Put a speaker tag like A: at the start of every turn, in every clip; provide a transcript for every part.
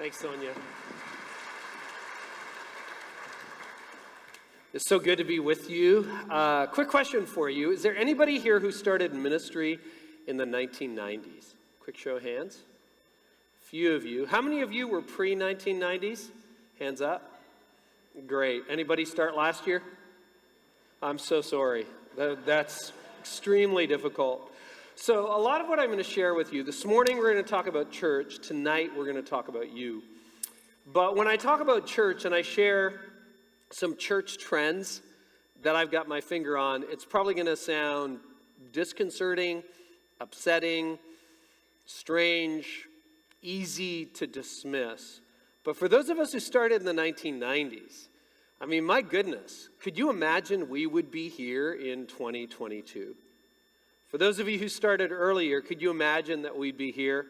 A: Thanks, Sonia. It's so good to be with you. Quick question for you. Is there anybody here who started ministry in the 1990s? Quick show of hands. A few of you. How many of you were pre-1990s? Hands up. Great. Anybody start last year? I'm so sorry. That's extremely difficult. So a lot of what I'm going to share with you, this morning we're going to talk about church. Tonight we're going to talk about you. But when I talk about church and I share some church trends that I've got my finger on, it's probably going to sound disconcerting, upsetting, strange, easy to dismiss. But for those of us who started in the 1990s, I mean, my goodness, could you imagine we would be here in 2022? For those of you who started earlier, could you imagine that we'd be here?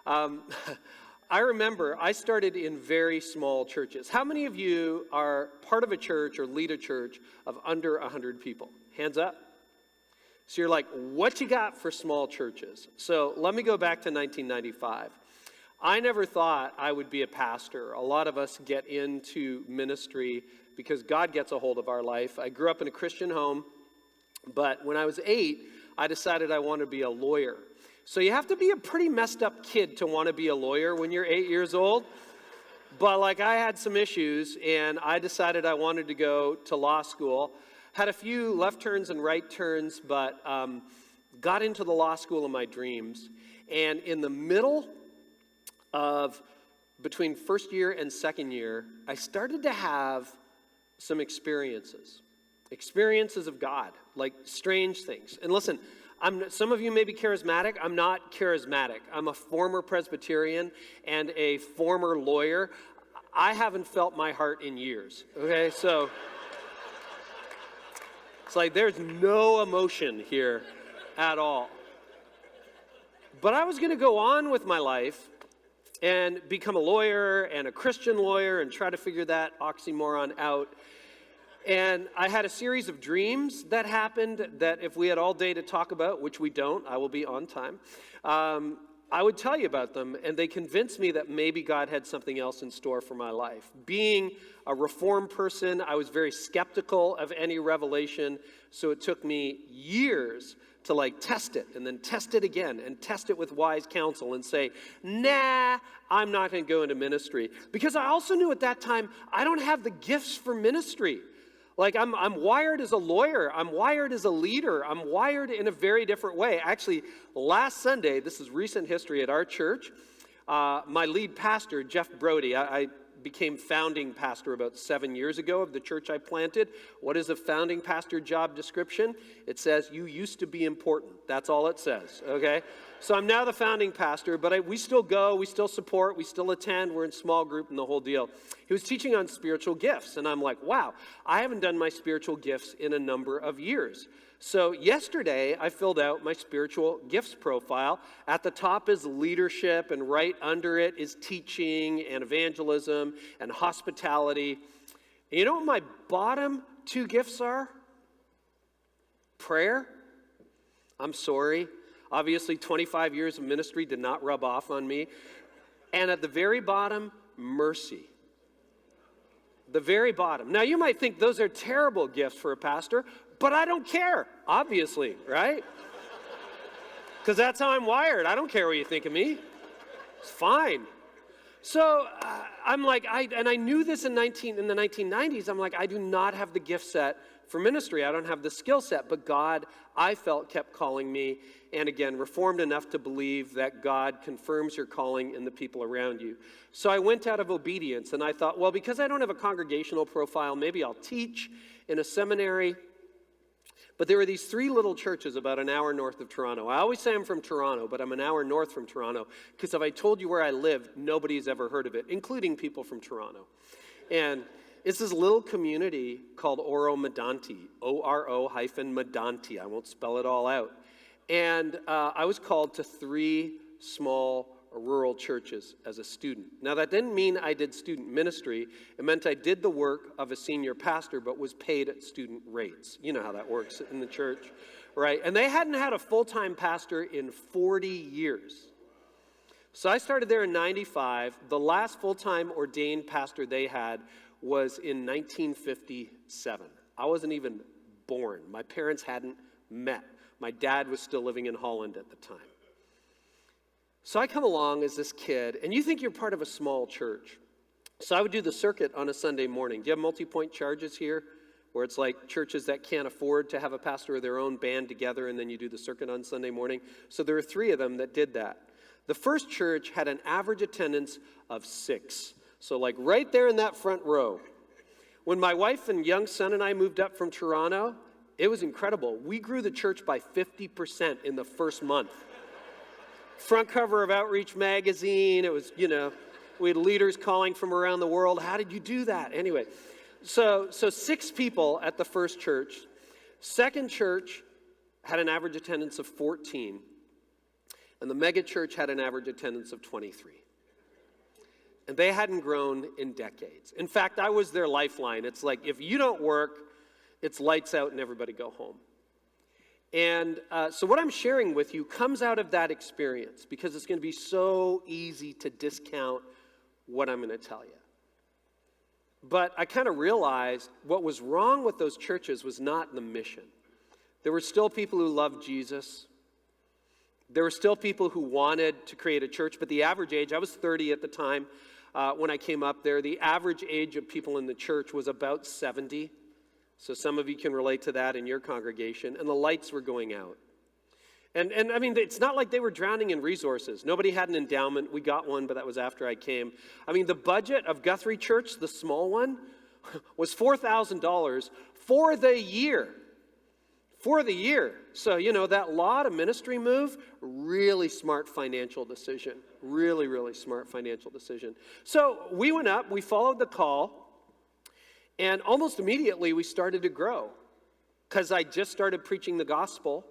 A: I remember I started in very small churches. How many of you are part of a church or lead a church of under 100 people? Hands up. So you're like, what you got for small churches? So let me go back to 1995. I never thought I would be a pastor. A lot of us get into ministry because God gets a hold of our life. I grew up in a Christian home, but when I was 8, I decided I wanted to be a lawyer. So you have to be a pretty messed up kid to want to be a lawyer when you're 8 years old. But like I had some issues and I decided I wanted to go to law school. Had a few left turns and right turns, but got into the law school of my dreams. And in the middle of between first year and second year, I started to have some experiences of God, like strange things. And listen, some of you may be charismatic. I'm not charismatic. I'm a former Presbyterian and a former lawyer. I haven't felt my heart in years, okay? So it's like there's no emotion here at all. But I was going to go on with my life and become a lawyer and a Christian lawyer and try to figure that oxymoron out. And I had a series of dreams that happened that if we had all day to talk about, which we don't, I will be on time, I would tell you about them, and they convinced me that maybe God had something else in store for my life. Being a Reformed person, I was very skeptical of any revelation, so it took me years to like test it and then test it again and test it with wise counsel and say, nah, I'm not going to go into ministry. Because I also knew at that time, I don't have the gifts for ministry. Like I'm wired as a lawyer, I'm wired as a leader, I'm wired in a very different way. Actually, last Sunday, this is recent history at our church, my lead pastor, Jeff Brody, I became founding pastor about 7 years ago of the church I planted. What is a founding pastor job description? It says, you used to be important. That's all it says, okay? So I'm now the founding pastor, but we still go, we still support, we still attend, we're in small group and the whole deal. He was teaching on spiritual gifts, and I'm like, wow, I haven't done my spiritual gifts in a number of years. So yesterday, I filled out my spiritual gifts profile. At the top is leadership, and right under it is teaching and evangelism and hospitality. And you know what my bottom 2 gifts are? Prayer. I'm sorry. Obviously, 25 years of ministry did not rub off on me. And at the very bottom, mercy. The very bottom. Now, you might think those are terrible gifts for a pastor, but I don't care, obviously, right? Because that's how I'm wired. I don't care what you think of me. It's fine. So I'm like, I knew this in the 1990s. I'm like, I do not have the gift set for ministry. I don't have the skill set. But God, I felt, kept calling me. And again, reformed enough to believe that God confirms your calling in the people around you. So I went out of obedience, and I thought, well, because I don't have a congregational profile, maybe I'll teach in a seminary. But there were these 3 little churches about an hour north of Toronto. I always say I'm from Toronto, but I'm an hour north from Toronto, because if I told you where I lived, nobody's ever heard of it, including people from Toronto. And it's this little community called Oro-Medonte, O-R-O-Medonte. I won't spell it all out. And I was called to 3 small rural churches as a student. Now, that didn't mean I did student ministry. It meant I did the work of a senior pastor, but was paid at student rates. You know how that works in the church, right? And they hadn't had a full-time pastor in 40 years. So I started there in 95. The last full-time ordained pastor they had was in 1957. I wasn't even born. My parents hadn't met. My dad was still living in Holland at the time. So I come along as this kid, and you think you're part of a small church. So I would do the circuit on a Sunday morning. Do you have multi-point charges here? Where it's like churches that can't afford to have a pastor of their own band together, and then you do the circuit on Sunday morning. So there were 3 of them that did that. The first church had an average attendance of 6. So like right there in that front row. When my wife and young son and I moved up from Toronto, it was incredible. We grew the church by 50% in the first month. Front cover of Outreach magazine. It was, we had leaders calling from around the world. How did you do that? Anyway, so 6 people at the first church. Second church had an average attendance of 14. And the mega church had an average attendance of 23. And they hadn't grown in decades. In fact, I was their lifeline. It's like, if you don't work, it's lights out and everybody go home. And so what I'm sharing with you comes out of that experience, because it's going to be so easy to discount what I'm going to tell you. But I kind of realized what was wrong with those churches was not the mission. There were still people who loved Jesus. There were still people who wanted to create a church, but the average age, I was 30 at the time when I came up there, the average age of people in the church was about 70. So some of you can relate to that in your congregation, and the lights were going out. And I mean, it's not like they were drowning in resources. Nobody had an endowment. We got one, but that was after I came. I mean, the budget of Guthrie Church, the small one, was $4,000 for the year. For the year. So, that lot of ministry move, really smart financial decision. Really, really smart financial decision. So we went up, we followed the call, and almost immediately we started to grow, because I just started preaching the gospel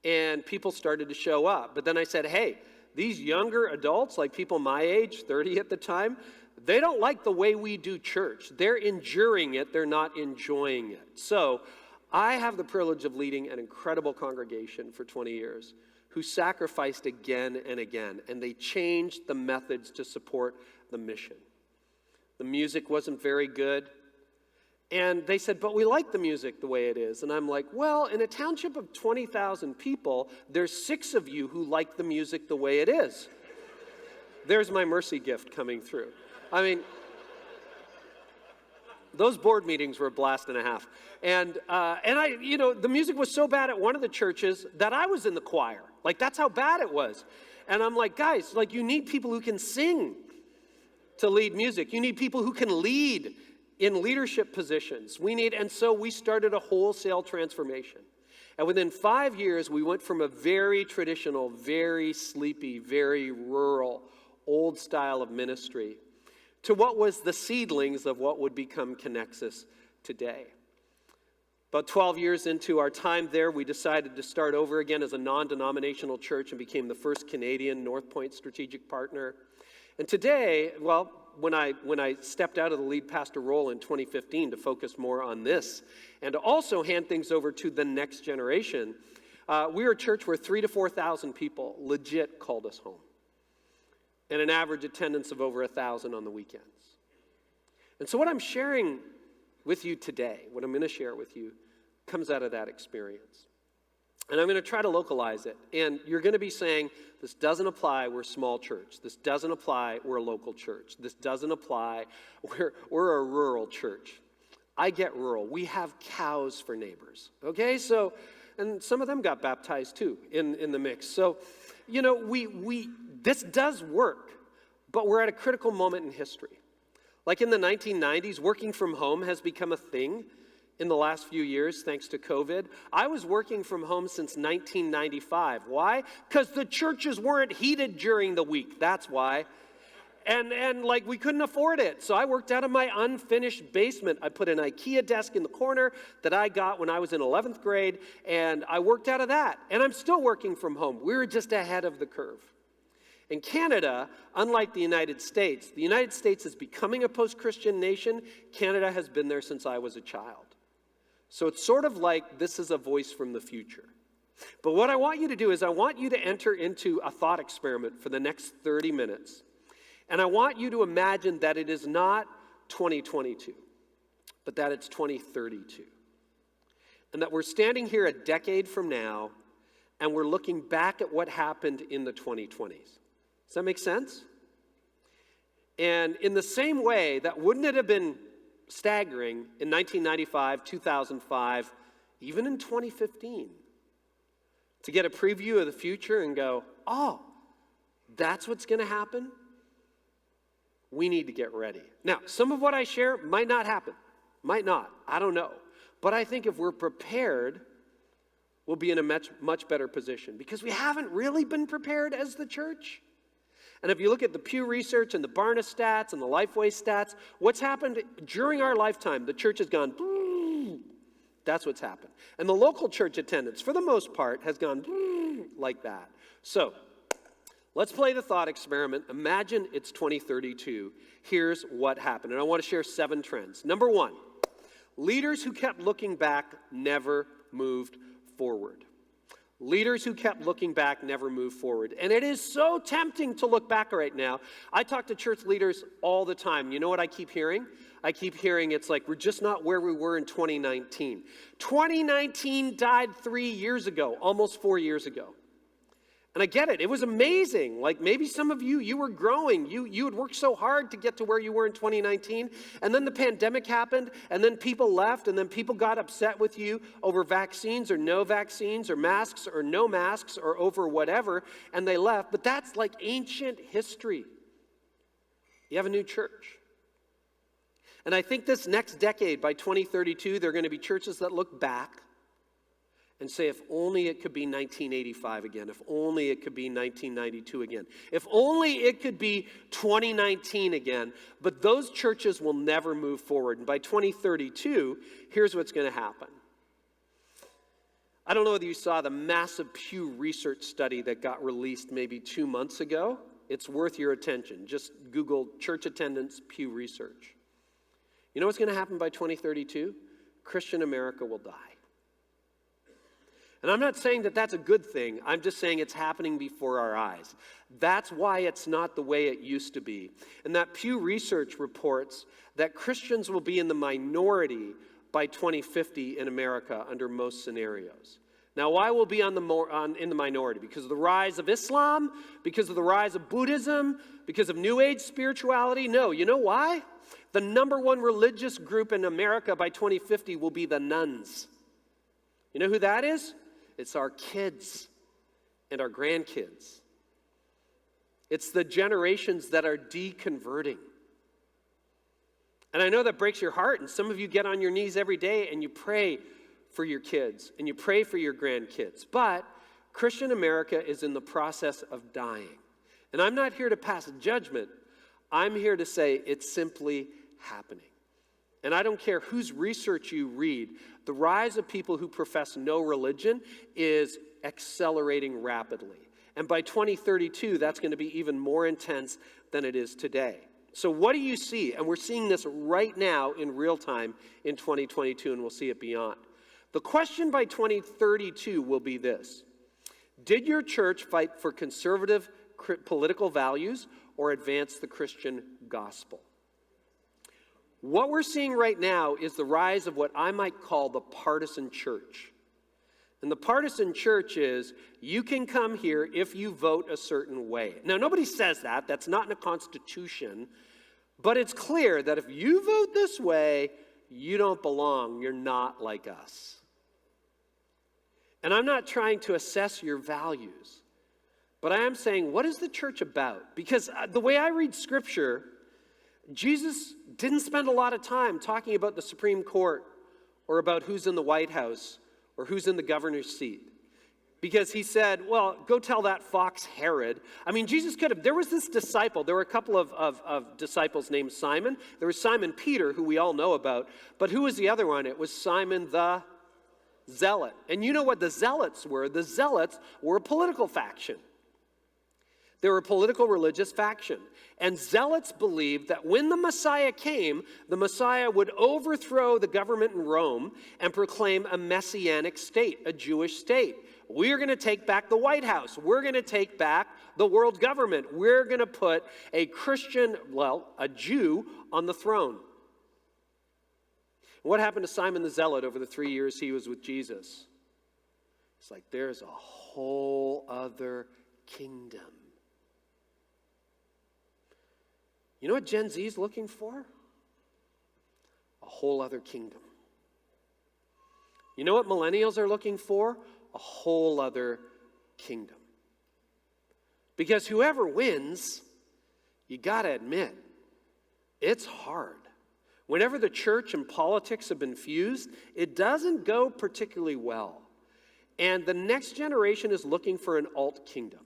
A: and people started to show up. But then I said, hey, these younger adults, like people my age, 30 at the time, they don't like the way we do church. They're enduring it, they're not enjoying it. So I have the privilege of leading an incredible congregation for 20 years who sacrificed again and again, and they changed the methods to support the mission. The music wasn't very good, and they said, but we like the music the way it is. And I'm like, well, in a township of 20,000 people, there's 6 of you who like the music the way it is. There's my mercy gift coming through. I mean, those board meetings were a blast and a half. And I, the music was so bad at one of the churches that I was in the choir. Like, that's how bad it was. And I'm like, guys, you need people who can sing to lead music. You need people who can lead in leadership positions. And so we started a wholesale transformation. And within 5 years, we went from a very traditional, very sleepy, very rural, old style of ministry to what was the seedlings of what would become Connexus today. About 12 years into our time there, we decided to start over again as a non-denominational church and became the first Canadian North Point strategic partner. And today, when I stepped out of the lead pastor role in 2015 to focus more on this and to also hand things over to the next generation, we were a church where 3,000 to 4,000 people legit called us home, and an average attendance of over 1,000 on the weekends. And so what I'm sharing with you today, what I'm going to share with you, comes out of that experience. And I'm going to try to localize it. And you're going to be saying, this doesn't apply, we're a small church. This doesn't apply, we're a local church. This doesn't apply, we're a rural church. I get rural. We have cows for neighbors. Okay, so, and some of them got baptized too in the mix. So, this does work, but we're at a critical moment in history. Like in the 1990s, working from home has become a thing in the last few years, thanks to COVID. I was working from home since 1995. Why? Because the churches weren't heated during the week. That's why. And we couldn't afford it. So I worked out of my unfinished basement. I put an IKEA desk in the corner that I got when I was in 11th grade, and I worked out of that. And I'm still working from home. We were just ahead of the curve. In Canada, unlike the United States is becoming a post-Christian nation. Canada has been there since I was a child. So it's sort of like this is a voice from the future. But what I want you to do is I want you to enter into a thought experiment for the next 30 minutes. And I want you to imagine that it is not 2022, but that it's 2032. And that we're standing here a decade from now, and we're looking back at what happened in the 2020s. Does that make sense? And in the same way, that wouldn't it have been staggering in 1995, 2005, even in 2015, to get a preview of the future and go, oh, that's what's going to happen? We need to get ready. Now, some of what I share might not happen. Might not. I don't know. But I think if we're prepared, we'll be in a much better position, because we haven't really been prepared as the church. And if you look at the Pew Research and the Barna stats and the Lifeway stats, what's happened during our lifetime, the church has gone, that's what's happened. And the local church attendance, for the most part, has gone like that. So, let's play the thought experiment. Imagine it's 2032. Here's what happened. And I want to share 7 trends. Number 1, leaders who kept looking back never moved forward. Leaders who kept looking back never moved forward. And it is so tempting to look back right now. I talk to church leaders all the time. You know what I keep hearing? I keep hearing it's like, we're just not where we were in 2019. 2019 died 3 years ago, almost 4 years ago. And I get it. It was amazing. Like maybe some of you were growing. You had worked so hard to get to where you were in 2019. And then the pandemic happened. And then people left. And then people got upset with you over vaccines or no vaccines or masks or no masks or over whatever. And they left. But that's like ancient history. You have a new church. And I think this next decade, by 2032, there are going to be churches that look back and say, if only it could be 1985 again. If only it could be 1992 again. If only it could be 2019 again. But those churches will never move forward. And by 2032, here's what's going to happen. I don't know whether you saw the massive Pew Research study that got released maybe 2 months ago. It's worth your attention. Just Google church attendance Pew Research. You know what's going to happen by 2032? Christian America will die. And I'm not saying that that's a good thing. I'm just saying it's happening before our eyes. That's why it's not the way it used to be. And that Pew Research reports that Christians will be in the minority by 2050 in America under most scenarios. Now, why will be in the minority? Because of the rise of Islam? Because of the rise of Buddhism? Because of New Age spirituality? No. You know why? The number one religious group in America by 2050 will be the nuns. You know who that is? It's our kids and our grandkids. It's the generations that are deconverting. And I know that breaks your heart, and some of you get on your knees every day and you pray for your kids and you pray for your grandkids. But Christian America is in the process of dying. And I'm not here to pass judgment. I'm here to say it's simply happening. And I don't care whose research you read, the rise of people who profess no religion is accelerating rapidly. And by 2032, that's going to be even more intense than it is today. So what do you see? And we're seeing this right now in real time in 2022, and we'll see it beyond. The question by 2032 will be this: did your church fight for conservative political values or advance the Christian gospel? What we're seeing right now is the rise of what I might call the partisan church. And the partisan church is, you can come here if you vote a certain way. Now, nobody says that. That's not in a constitution. But it's clear that if you vote this way, you don't belong. You're not like us. And I'm not trying to assess your values. But I am saying, what is the church about? Because the way I read Scripture, Jesus didn't spend a lot of time talking about the Supreme Court or about who's in the White House or who's in the governor's seat. Because he said, well, go tell that fox Herod. I mean, Jesus could have, there was this disciple, there were a couple of disciples named Simon. There was Simon Peter, who we all know about. But who was the other one? It was Simon the Zealot. And you know what the Zealots were? The Zealots were a political faction. They were a political religious faction. And Zealots believed that when the Messiah came, the Messiah would overthrow the government in Rome and proclaim a messianic state, a Jewish state. We're going to take back the White House. We're going to take back the world government. We're going to put a a Jew on the throne. What happened to Simon the Zealot over the 3 years he was with Jesus? It's like there's a whole other kingdom. You know what Gen Z is looking for? A whole other kingdom. You know what millennials are looking for? A whole other kingdom. Because whoever wins, you got to admit, it's hard. Whenever the church and politics have been fused, it doesn't go particularly well. And the next generation is looking for an alt kingdom.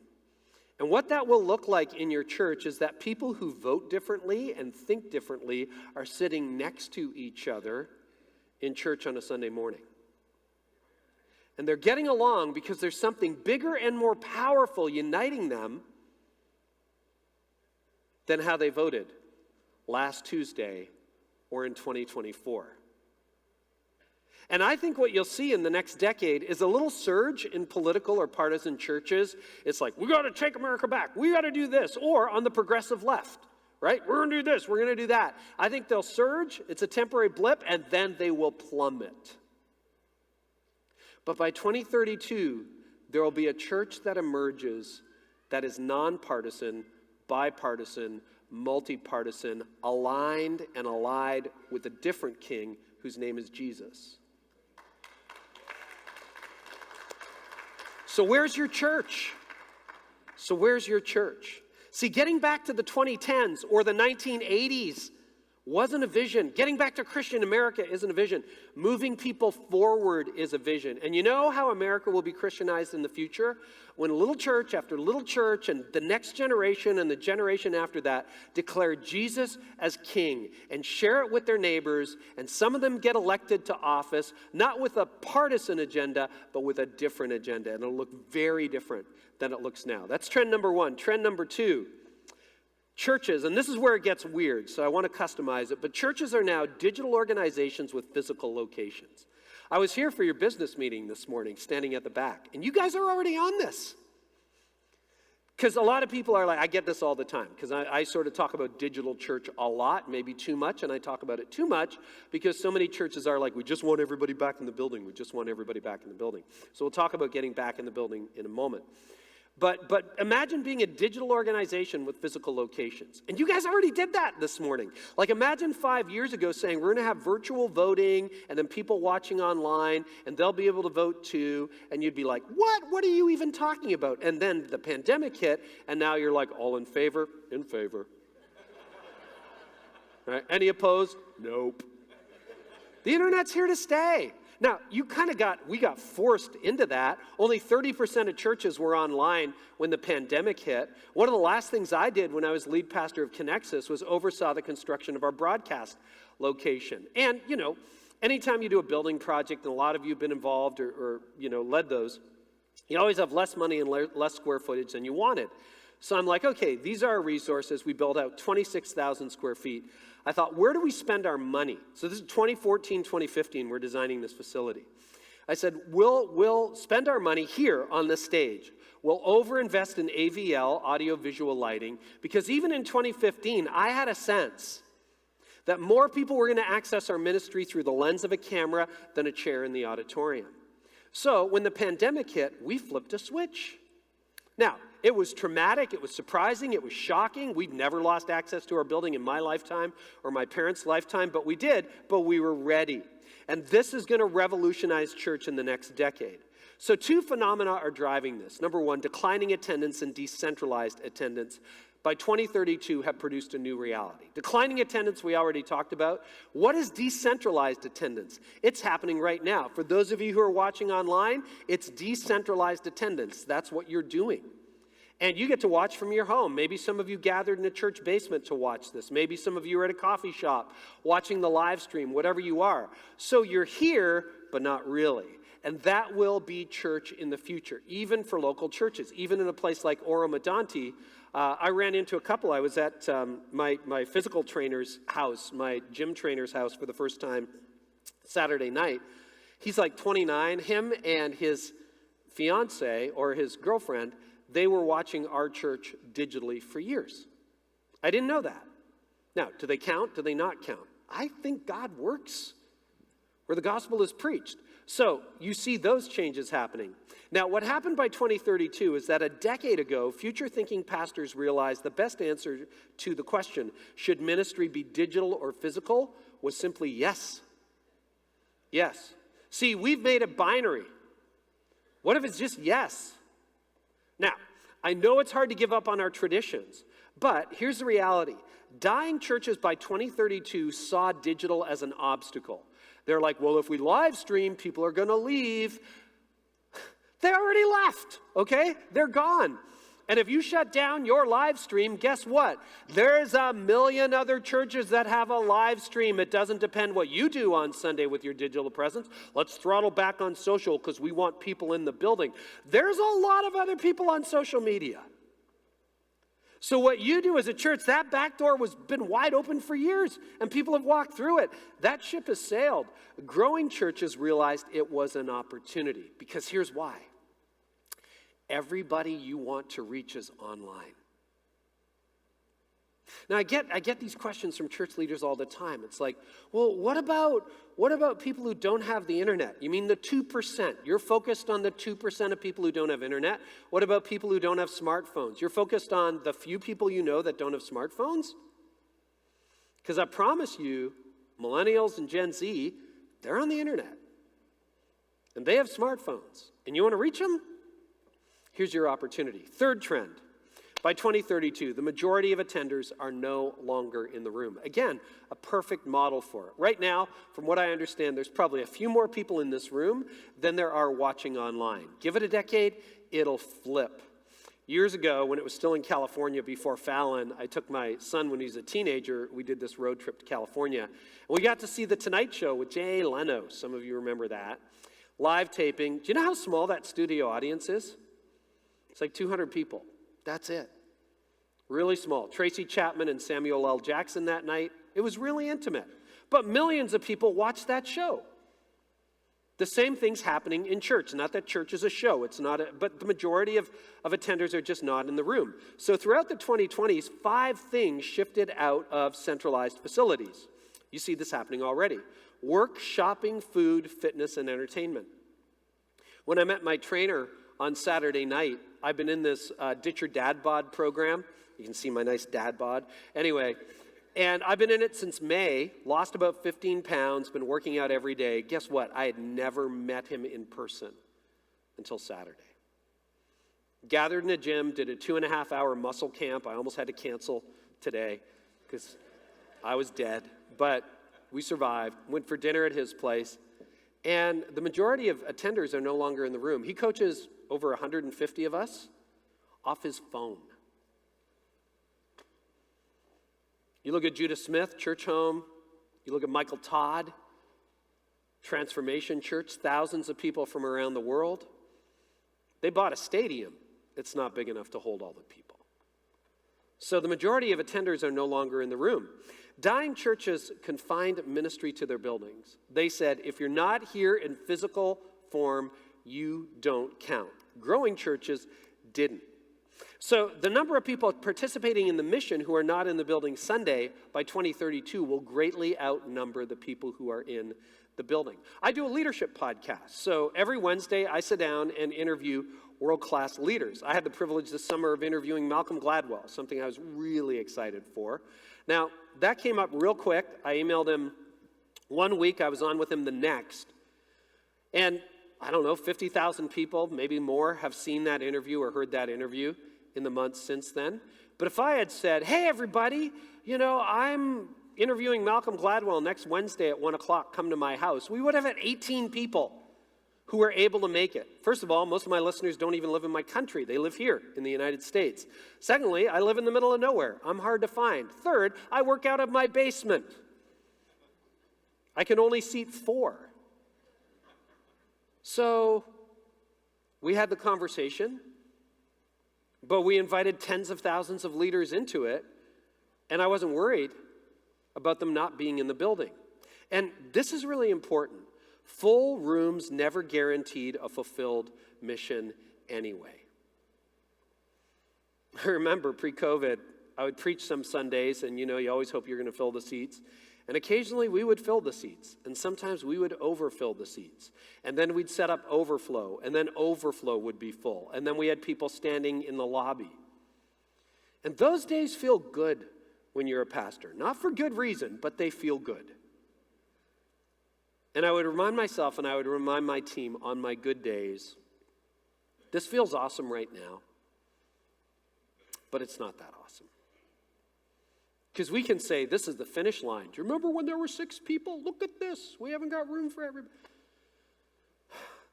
A: And what that will look like in your church is that people who vote differently and think differently are sitting next to each other in church on a Sunday morning. And they're getting along because there's something bigger and more powerful uniting them than how they voted last Tuesday or in 2024. And I think what you'll see in the next decade is a little surge in political or partisan churches. It's like, we got to take America back. We got to do this. Or on the progressive left, right? We're going to do this. We're going to do that. I think they'll surge. It's a temporary blip, and then they will plummet. But by 2032, there will be a church that emerges that is nonpartisan, bipartisan, multi-partisan, aligned and allied with a different king whose name is Jesus. So where's your church? See, getting back to the 2010s or the 1980s wasn't a vision. Getting back to Christian America isn't a vision. Moving people forward is a vision. And you know how America will be Christianized in the future? When little church after little church and the next generation and the generation after that declare Jesus as king and share it with their neighbors, and some of them get elected to office, not with a partisan agenda, but with a different agenda. And it'll look very different than it looks now. That's trend number one. Trend number two. Churches, and this is where it gets weird, so I want to customize it, but churches are now digital organizations with physical locations. I was here for your business meeting this morning, standing at the back, and you guys are already on this. Because a lot of people are like, I get this all the time, because I sort of talk about digital church a lot, maybe too much, and I talk about it too much, because so many churches are like, we just want everybody back in the building, So we'll talk about getting back in the building in a moment. But imagine being a digital organization with physical locations. And you guys already did that this morning. Like imagine 5 years ago saying we're going to have virtual voting and then people watching online and they'll be able to vote too. And you'd be like, what? What are you even talking about? And then the pandemic hit and now you're like, all in favor? In favor. Right? Any opposed? Nope. The internet's here to stay. Now, we got forced into that. Only 30% of churches were online when the pandemic hit. One of the last things I did when I was lead pastor of Connexus was oversaw the construction of our broadcast location. And, anytime you do a building project, and a lot of you have been involved or led those, you always have less money and less square footage than you wanted. So I'm like, okay, these are our resources. We built out 26,000 square feet. I thought, where do we spend our money? So this is 2014, 2015, we're designing this facility. I said, we'll spend our money here on the stage. We'll overinvest in AVL, audio-visual lighting, because even in 2015, I had a sense that more people were going to access our ministry through the lens of a camera than a chair in the auditorium. So when the pandemic hit, we flipped a switch. Now, it was traumatic, it was surprising, it was shocking. We've never lost access to our building in my lifetime or my parents' lifetime, but we were ready. And this is going to revolutionize church in the next decade. So two phenomena are driving this. Number one, declining attendance and decentralized attendance by 2032 have produced a new reality. Declining attendance we already talked about. What is decentralized attendance? It's happening right now. For those of you who are watching online, it's decentralized attendance. That's what you're doing. And you get to watch from your home. Maybe some of you gathered in a church basement to watch this. Maybe some of you are at a coffee shop watching the live stream, whatever you are. So you're here, but not really. And that will be church in the future, even for local churches. Even in a place like Oro-Medonte, I ran into a couple. I was at my physical trainer's house, my gym trainer's house for the first time Saturday night. He's like 29. Him and his fiance or his girlfriend, they were watching our church digitally for years. I didn't know that. Now, do they count? Do they not count? I think God works where the gospel is preached. So you see those changes happening. Now, what happened by 2032 is that a decade ago, future-thinking pastors realized the best answer to the question, should ministry be digital or physical, was simply yes. Yes. See, we've made it binary. What if it's just yes? Now, I know it's hard to give up on our traditions, but here's the reality. Dying churches by 2032 saw digital as an obstacle. They're like, well, if we live stream, people are going to leave. They already left, okay? They're gone. And if you shut down your live stream, guess what? There's a million other churches that have a live stream. It doesn't depend what you do on Sunday with your digital presence. Let's throttle back on social because we want people in the building. There's a lot of other people on social media. So what you do as a church, that back door has been wide open for years, and people have walked through it. That ship has sailed. Growing churches realized it was an opportunity, because here's why. Everybody you want to reach is online. Now, I get these questions from church leaders all the time. It's like, well, what about people who don't have the internet? You mean the 2%? You're focused on the 2% of people who don't have internet? What about people who don't have smartphones? You're focused on the few people you know that don't have smartphones? Because I promise you, millennials and Gen Z, they're on the internet. And they have smartphones. And you want to reach them? Here's your opportunity. Third trend. By 2032, the majority of attenders are no longer in the room. Again, a perfect model for it. Right now, from what I understand, there's probably a few more people in this room than there are watching online. Give it a decade, it'll flip. Years ago, when it was still in California before Fallon, I took my son when he was a teenager. We did this road trip to California. And we got to see The Tonight Show with Jay Leno. Some of you remember that. Live taping. Do you know how small that studio audience is? It's like 200 people. That's it. Really small. Tracy Chapman and Samuel L. Jackson that night. It was really intimate. But millions of people watched that show. The same thing's happening in church. Not that church is a show. It's not. But the majority of attenders are just not in the room. So throughout the 2020s, 5 things shifted out of centralized facilities. You see this happening already. Work, shopping, food, fitness, and entertainment. When I met my trainer on Saturday night, I've been in this Ditch Your Dad Bod program. You can see my nice dad bod. Anyway, and I've been in it since May, lost about 15 pounds, been working out every day. Guess what? I had never met him in person until Saturday. Gathered in a gym, did a 2.5-hour muscle camp. I almost had to cancel today because I was dead, but we survived. Went for dinner at his place. And the majority of attenders are no longer in the room. He coaches over 150 of us off his phone. You look at Judah Smith, Church Home. You look at Michael Todd, Transformation Church, thousands of people from around the world. They bought a stadium. It's not big enough to hold all the people. So the majority of attenders are no longer in the room. Dying churches confined ministry to their buildings. They said, if you're not here in physical form, you don't count. Growing churches didn't. So the number of people participating in the mission who are not in the building Sunday by 2032 will greatly outnumber the people who are in the building. I do a leadership podcast. So every Wednesday I sit down and interview world-class leaders. I had the privilege this summer of interviewing Malcolm Gladwell, something I was really excited for. Now, that came up real quick. I emailed him one week. I was on with him the next. And I don't know, 50,000 people, maybe more, have seen that interview or heard that interview in the months since then. But if I had said, hey, everybody, I'm interviewing Malcolm Gladwell next Wednesday at 1 o'clock, come to my house, we would have had 18 people who were able to make it. First of all, most of my listeners don't even live in my country. They live here in the United States. Secondly, I live in the middle of nowhere. I'm hard to find. Third, I work out of my basement. I can only seat 4. So we had the conversation, but we invited tens of thousands of leaders into it, and I wasn't worried about them not being in the building. And this is really important. Full rooms never guaranteed a fulfilled mission anyway. I remember pre-COVID, I would preach some Sundays, and you always hope you're going to fill the seats. And occasionally we would fill the seats, and sometimes we would overfill the seats. And then we'd set up overflow, and then overflow would be full. And then we had people standing in the lobby. And those days feel good when you're a pastor. Not for good reason, but they feel good. And I would remind myself, and I would remind my team on my good days, this feels awesome right now, but it's not that awesome. Because we can say, this is the finish line. Do you remember when there were 6 people? Look at this. We haven't got room for everybody.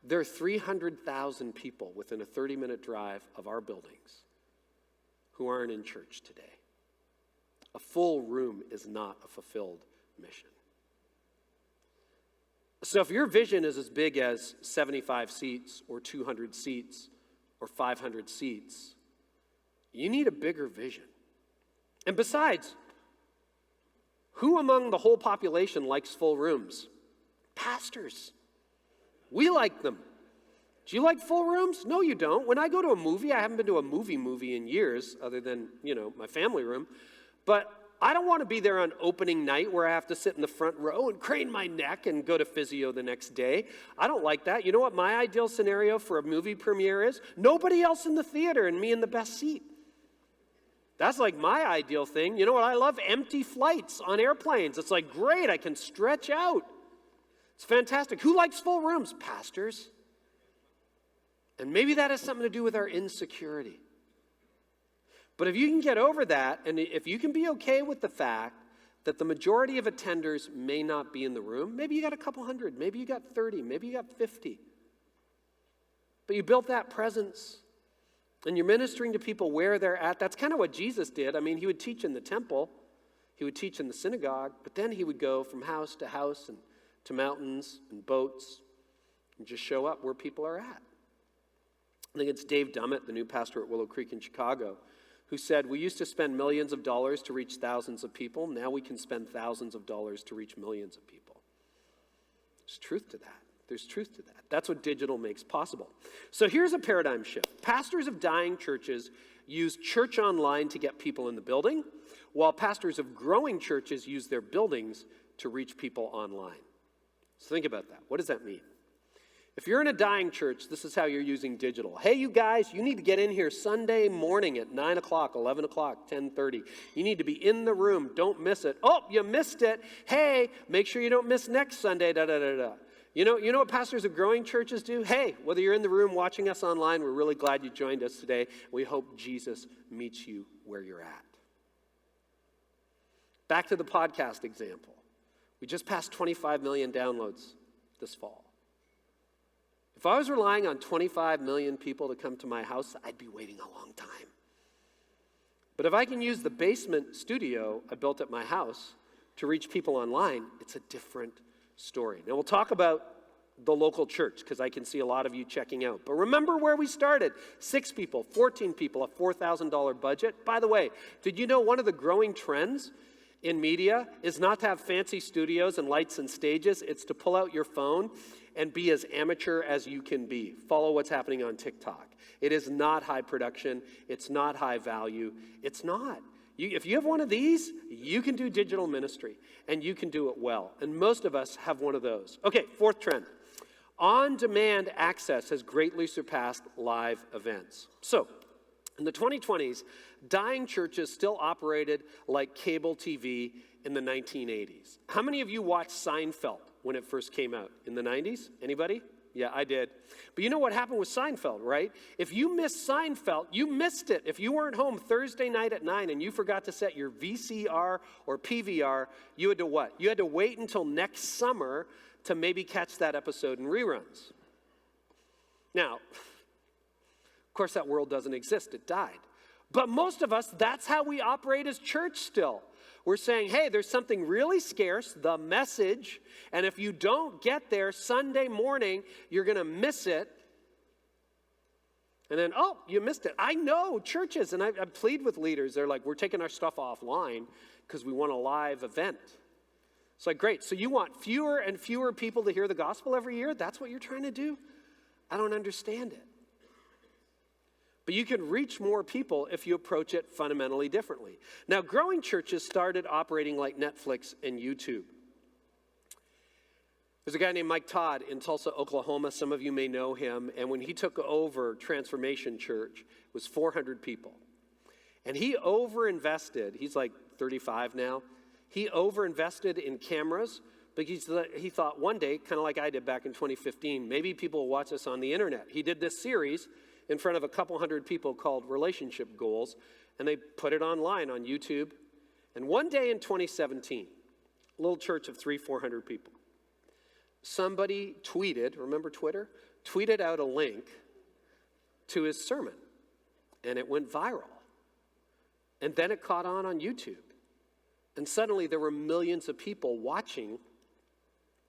A: There are 300,000 people within a 30-minute drive of our buildings who aren't in church today. A full room is not a fulfilled mission. So if your vision is as big as 75 seats or 200 seats or 500 seats, you need a bigger vision. And besides, who among the whole population likes full rooms? Pastors. We like them. Do you like full rooms? No, you don't. When I go to a movie, I haven't been to a movie in years, other than, my family room. But I don't want to be there on opening night where I have to sit in the front row and crane my neck and go to physio the next day. I don't like that. You know what my ideal scenario for a movie premiere is? Nobody else in the theater and me in the best seat. That's like my ideal thing. You know what I love? Empty flights on airplanes. It's like, great, I can stretch out. It's fantastic. Who likes full rooms? Pastors. And maybe that has something to do with our insecurity. But if you can get over that, and if you can be okay with the fact that the majority of attenders may not be in the room, maybe you got a couple hundred, maybe you got 30, maybe you got 50. But you built that presence. And you're ministering to people where they're at. That's kind of what Jesus did. I mean, he would teach in the temple. He would teach in the synagogue. But then he would go from house to house and to mountains and boats and just show up where people are at. I think it's Dave Dummett, the new pastor at Willow Creek in Chicago, who said, we used to spend millions of dollars to reach thousands of people. Now we can spend thousands of dollars to reach millions of people. There's truth to that. There's truth to that. That's what digital makes possible. So here's a paradigm shift. Pastors of dying churches use church online to get people in the building, while pastors of growing churches use their buildings to reach people online. So think about that. What does that mean? If you're in a dying church, this is how you're using digital. Hey, you guys, you need to get in here Sunday morning at 9 o'clock, 11 o'clock, 10:30. You need to be in the room. Don't miss it. Oh, you missed it. Hey, make sure you don't miss next Sunday, da-da-da-da. You know what pastors of growing churches do? Hey, whether you're in the room watching us online, we're really glad you joined us today. We hope Jesus meets you where you're at. Back to the podcast example. We just passed 25 million downloads this fall. If I was relying on 25 million people to come to my house, I'd be waiting a long time. But if I can use the basement studio I built at my house to reach people online, it's a different story. Now we'll talk about the local church because I can see a lot of you checking out. But remember where we started. 6 people, 14 people, a $4,000 budget. By the way, did you know one of the growing trends in media is not to have fancy studios and lights and stages. It's to pull out your phone and be as amateur as you can be. Follow what's happening on TikTok. It is not high production. It's not high value. It's not. If you have one of these, you can do digital ministry, and you can do it well. And most of us have one of those. Okay, 4th trend. On-demand access has greatly surpassed live events. So, in the 2020s, dying churches still operated like cable TV in the 1980s. How many of you watched Seinfeld when it first came out? In the 90s? Anybody? Yeah, I did. But you know what happened with Seinfeld, right? If you missed Seinfeld, you missed it. If you weren't home Thursday night at 9 and you forgot to set your VCR or PVR, you had to what? You had to wait until next summer to maybe catch that episode in reruns. Now, of course, that world doesn't exist. It died. But most of us, that's how we operate as church still. We're saying, hey, there's something really scarce, the message, and if you don't get there Sunday morning, you're going to miss it. And then, oh, you missed it. I know churches, and I plead with leaders. They're like, we're taking our stuff offline because we want a live event. It's like, great, so you want fewer and fewer people to hear the gospel every year? That's what you're trying to do? I don't understand it. But you can reach more people if you approach it fundamentally differently. Now, growing churches started operating like Netflix and YouTube. There's a guy named Mike Todd in Tulsa, Oklahoma. Some of you may know him. And when he took over Transformation Church, it was 400 people. And he overinvested. He's like 35 now. He overinvested in cameras because he thought one day, kind of like I did back in 2015, maybe people will watch us on the internet. He did this series in front of a couple hundred people called Relationship Goals, and they put it online on YouTube. And one day in 2017, a little church of 300-400 people, somebody tweeted, remember Twitter? Tweeted out a link to his sermon, and it went viral. And then it caught on YouTube. And suddenly there were millions of people watching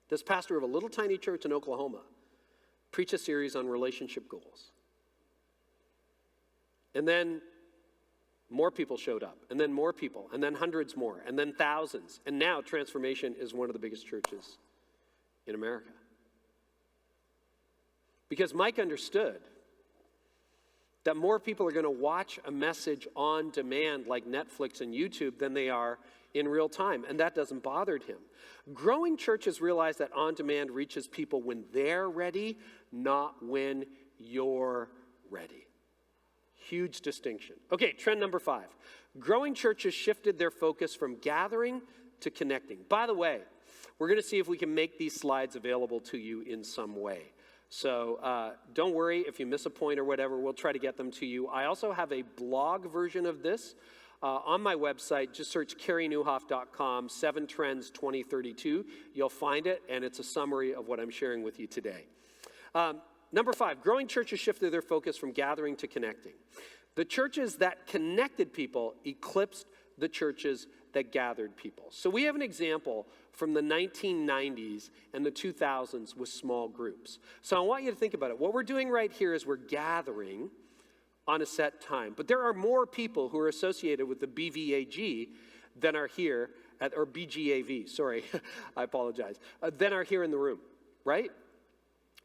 A: this pastor of a little tiny church in Oklahoma preach a series on relationship goals. And then more people showed up, and then more people, and then hundreds more, and then thousands. And now Transformation is one of the biggest churches in America. Because Mike understood that more people are going to watch a message on demand like Netflix and YouTube than they are in real time, and that doesn't bother him. Growing churches realize that on-demand reaches people when they're ready, not when you're ready. Huge distinction. Okay, trend number 5. Growing churches shifted their focus from gathering to connecting. By the way, we're going to see if we can make these slides available to you in some way. So don't worry if you miss a point or whatever, we'll try to get them to you. I also have a blog version of this. On my website, just search CareyNieuwhof.com, 7 Trends 2032. You'll find it, and it's a summary of what I'm sharing with you today. Number 5, growing churches shifted their focus from gathering to connecting. The churches that connected people eclipsed the churches that gathered people. So we have an example from the 1990s and the 2000s with small groups. So I want you to think about it. What we're doing right here is we're gathering on a set time. But there are more people who are associated with the BVAG than are here, or BGAV, sorry, I apologize, than are here in the room, right?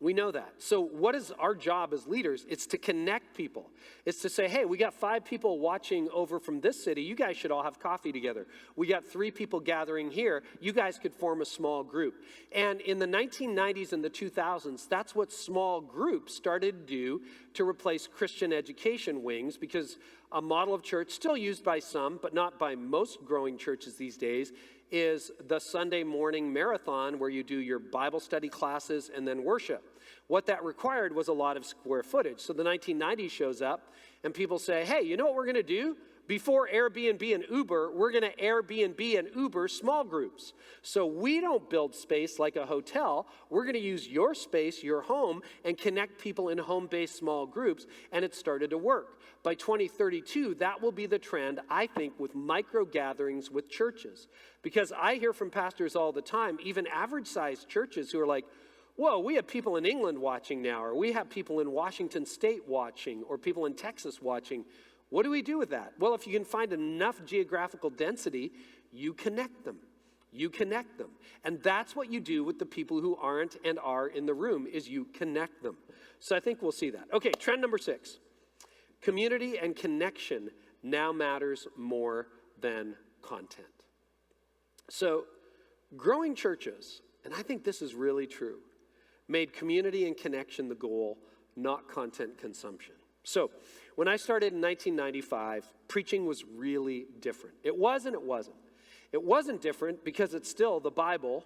A: We know that. So what is our job as leaders? It's to connect people. It's to say, hey, we got 5 people watching over from this city. You guys should all have coffee together. We got 3 people gathering here. You guys could form a small group. And in the 1990s and the 2000s, that's what small groups started to do to replace Christian education wings, because a model of church still used by some, but not by most growing churches these days, is the Sunday morning marathon where you do your Bible study classes and then worship. What that required was a lot of square footage. So the 1990s shows up and people say, hey, you know what we're going to do? Before Airbnb and Uber, we're going to Airbnb and Uber small groups. So we don't build space like a hotel. We're going to use your space, your home, and connect people in home-based small groups, and it started to work. By 2032, that will be the trend, I think, with micro gatherings with churches. Because I hear from pastors all the time, even average-sized churches who are like, whoa, we have people in England watching now, or we have people in Washington State watching, or people in Texas watching. What do we do with that? Well, if you can find enough geographical density, you connect them. You connect them. And that's what you do with the people who aren't and are in the room, is you connect them. So I think we'll see that. Okay, trend number 6. Community and connection now matters more than content. So growing churches, and I think this is really true, made community and connection the goal, not content consumption. So when I started in 1995, preaching was really different. It was and it wasn't. It wasn't different because it's still the Bible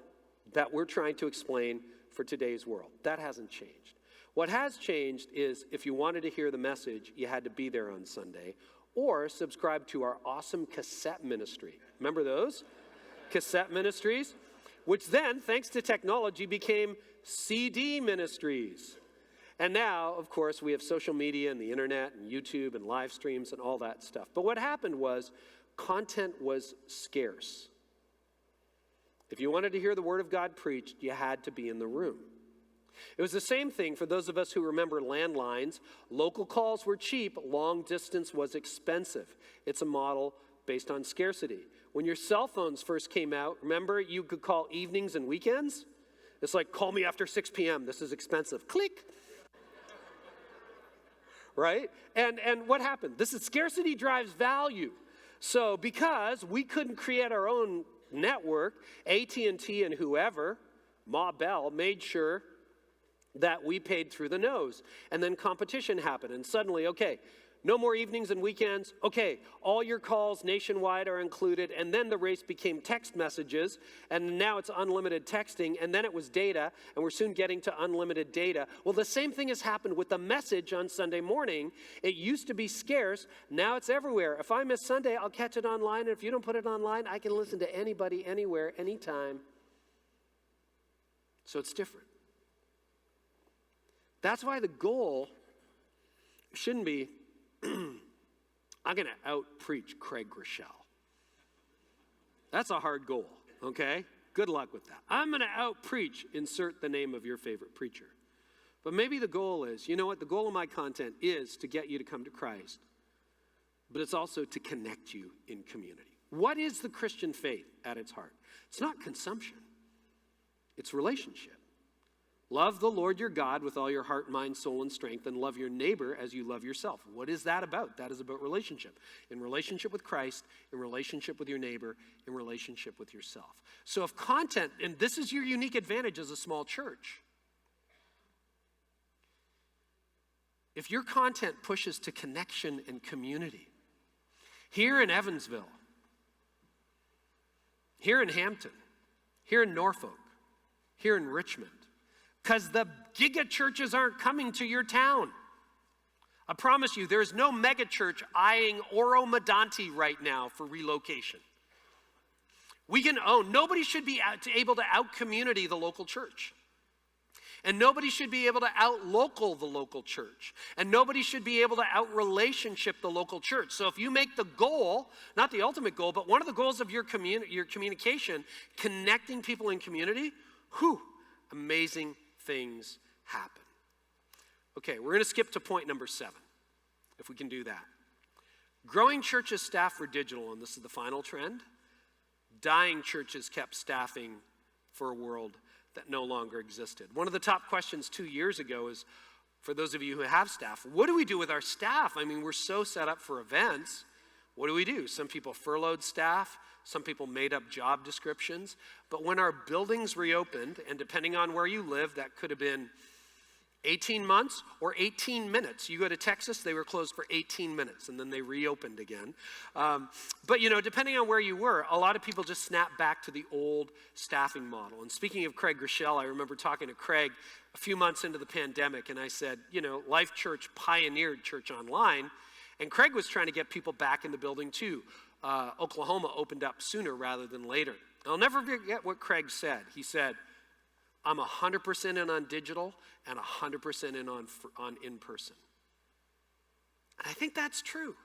A: that we're trying to explain for today's world. That hasn't changed. What has changed is if you wanted to hear the message, you had to be there on Sunday or subscribe to our awesome cassette ministry. Remember those? Cassette ministries, which then, thanks to technology, became CD ministries. And now, of course, we have social media and the internet and YouTube and live streams and all that stuff. But what happened was content was scarce. If you wanted to hear the Word of God preached, you had to be in the room. It was the same thing for those of us who remember landlines. Local calls were cheap, long distance was expensive. It's a model based on scarcity. When your cell phones first came out, remember you could call evenings and weekends? It's like, call me after 6 p.m. This is expensive. Click. Right? And what happened? This is scarcity drives value. So because we couldn't create our own network, AT&T and whoever, Ma Bell, made sure that we paid through the nose. And then competition happened. And suddenly, okay, no more evenings and weekends. Okay, all your calls nationwide are included. And then the race became text messages. And now it's unlimited texting. And then it was data. And we're soon getting to unlimited data. Well, the same thing has happened with the message on Sunday morning. It used to be scarce. Now it's everywhere. If I miss Sunday, I'll catch it online. And if you don't put it online, I can listen to anybody, anywhere, anytime. So it's different. That's why the goal shouldn't be, I'm going to out-preach Craig Rochelle. That's a hard goal, okay? Good luck with that. I'm going to out-preach, insert the name of your favorite preacher. But maybe the goal is, you know what? The goal of my content is to get you to come to Christ. But it's also to connect you in community. What is the Christian faith at its heart? It's not consumption. It's relationship. Love the Lord your God with all your heart, mind, soul, and strength, and love your neighbor as you love yourself. What is that about? That is about relationship. In relationship with Christ, in relationship with your neighbor, in relationship with yourself. So if content, and this is your unique advantage as a small church, if your content pushes to connection and community, here in Evansville, here in Hampton, here in Norfolk, here in Richmond, because the giga churches aren't coming to your town. I promise you, there's no mega church eyeing Oro Medonte right now for relocation. We can own, nobody should be able to out-community the local church. And nobody should be able to out-local the local church. And nobody should be able to out-relationship the local church. So if you make the goal, not the ultimate goal, but one of the goals of your communication, connecting people in community, amazing things happen. Okay, we're going to skip to point number 7, if we can do that. Growing churches staff for digital, and this is the final trend. Dying churches kept staffing for a world that no longer existed. One of the top questions 2 years ago is, for those of you who have staff, what do we do with our staff? I mean, we're so set up for events. What do we do? Some people furloughed staff. Some people made up job descriptions. But when our buildings reopened, and depending on where you live, that could have been 18 months or 18 minutes. You go to Texas, they were closed for 18 minutes, and then they reopened again. But, depending on where you were, a lot of people just snapped back to the old staffing model. And speaking of Craig Rochelle, I remember talking to Craig a few months into the pandemic, and I said, Life Church pioneered church online, and Craig was trying to get people back in the building too. Oklahoma opened up sooner rather than later. I'll never forget what Craig said. He said, I'm 100% in on digital and 100% in on in-person. And I think that's true.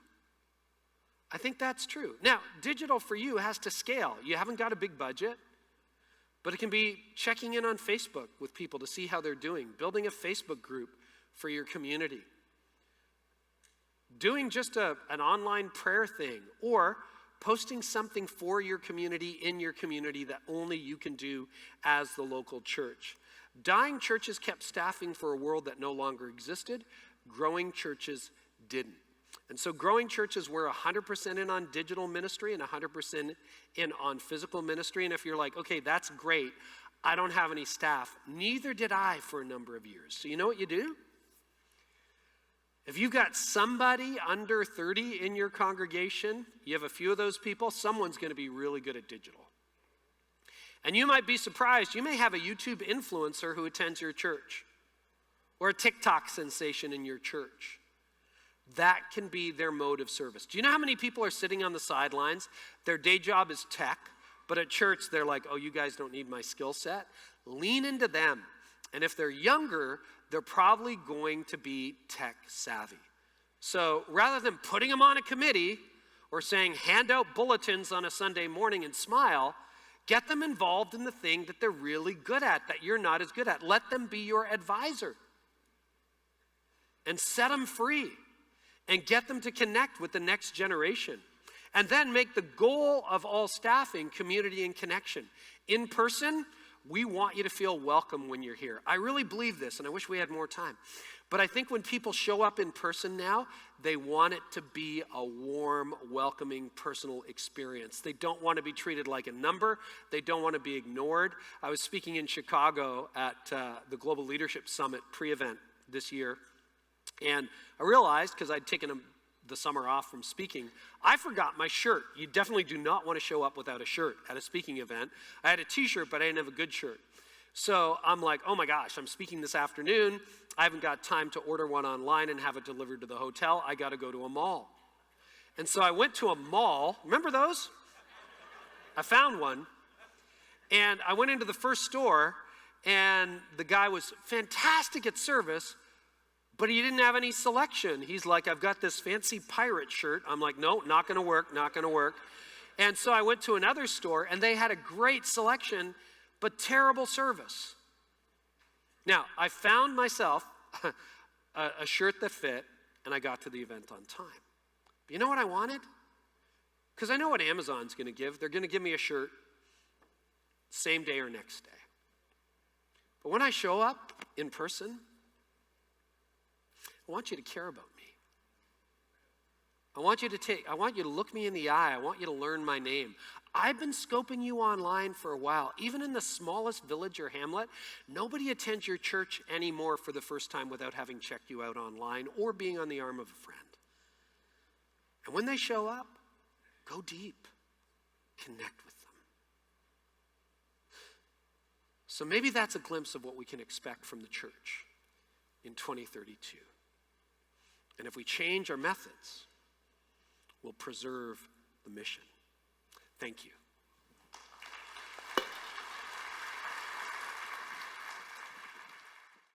A: Now, digital for you has to scale. You haven't got a big budget, but it can be checking in on Facebook with people to see how they're doing, building a Facebook group for your community, doing just an online prayer thing, or posting something for your community in your community that only you can do as the local church. Dying churches kept staffing for a world that no longer existed. Growing churches didn't. And so growing churches were 100% in on digital ministry and 100% in on physical ministry. And if you're like, okay, that's great, I don't have any staff. Neither did I for a number of years. So you know what you do? If you've got somebody under 30 in your congregation, you have a few of those people, someone's going to be really good at digital. And you might be surprised, you may have a YouTube influencer who attends your church, or a TikTok sensation in your church. That can be their mode of service. Do you know how many people are sitting on the sidelines? Their day job is tech, but at church they're like, oh, you guys don't need my skill set? Lean into them. And if they're younger, they're probably going to be tech savvy. So rather than putting them on a committee or saying hand out bulletins on a Sunday morning and smile, get them involved in the thing that they're really good at, that you're not as good at. Let them be your advisor. And set them free. And get them to connect with the next generation. And then make the goal of all staffing community and connection. In person, we want you to feel welcome when you're here. I really believe this, and I wish we had more time. But I think when people show up in person now, they want it to be a warm, welcoming, personal experience. They don't want to be treated like a number. They don't want to be ignored. I was speaking in Chicago at the Global Leadership Summit pre-event this year, and I realized, because I'd taken the summer off from speaking, I forgot my shirt. You definitely do not want to show up without a shirt at a speaking event. I had a t-shirt, but I didn't have a good shirt. So I'm like, oh my gosh, I'm speaking this afternoon. I haven't got time to order one online and have it delivered to the hotel. I got to go to a mall. And so I went to a mall. Remember those? I found one. And I went into the first store, and the guy was fantastic at service, but he didn't have any selection. He's like, I've got this fancy pirate shirt. I'm like, no, not going to work, not going to work. And so I went to another store, and they had a great selection, but terrible service. Now, I found myself a shirt that fit, and I got to the event on time. But you know what I wanted? Because I know what Amazon's going to give. They're going to give me a shirt same day or next day. But when I show up in person, I want you to care about me. I want you to look me in the eye. I want you to learn my name. I've been scoping you online for a while. Even in the smallest village or hamlet, nobody attends your church anymore for the first time without having checked you out online or being on the arm of a friend. And when they show up, go deep. Connect with them. So maybe that's a glimpse of what we can expect from the church in 2032. And if we change our methods, we'll preserve the mission. Thank you.